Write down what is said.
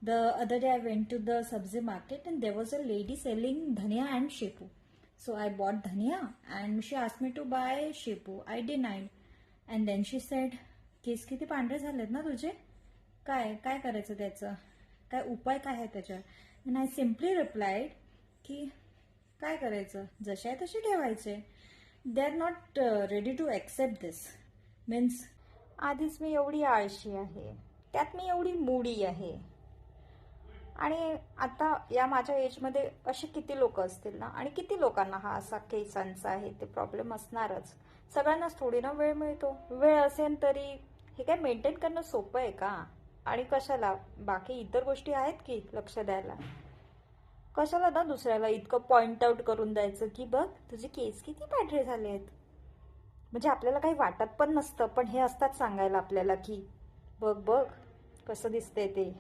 The other day I went to the sabzi market and there was a lady selling dhania and shepu. So I bought dhania and she asked me to buy shepu. I denied. And then she said, केस किती पांढरे झालेत ना तुझे? काय काय करायचं त्याचं? काय उपाय काय आहे त्याच्यावर? And I simply replied की काय करायचं? जसे आहे तसे ठेवायचे. They are not ready to accept this. Means आधीच मी एवढी आळशी आहे, त्यात मी एवढी मूडी आहे, आणि आता या माझ्या एजमध्ये असे किती लोक असतील ना, आणि किती लोकांना हा असा केसांचा आहे ते प्रॉब्लेम असणारच. सगळ्यांनाच थोडी ना वेळ मिळतो. वेळ असेल तरी हे काय मेंटेन करणं सोपं आहे का? आणि कशाला, बाकी इतर गोष्टी आहेत की लक्ष द्यायला. कशाला ना दुसऱ्याला इतकं पॉइंट आउट करून द्यायचं की बघ तुझे केस किती पांढरे झाले आहेत. म्हणजे आपल्याला काही वाटत पण नसतं, पण हे असतात सांगायला आपल्याला की बघ बघ कसं दिसतंय ते.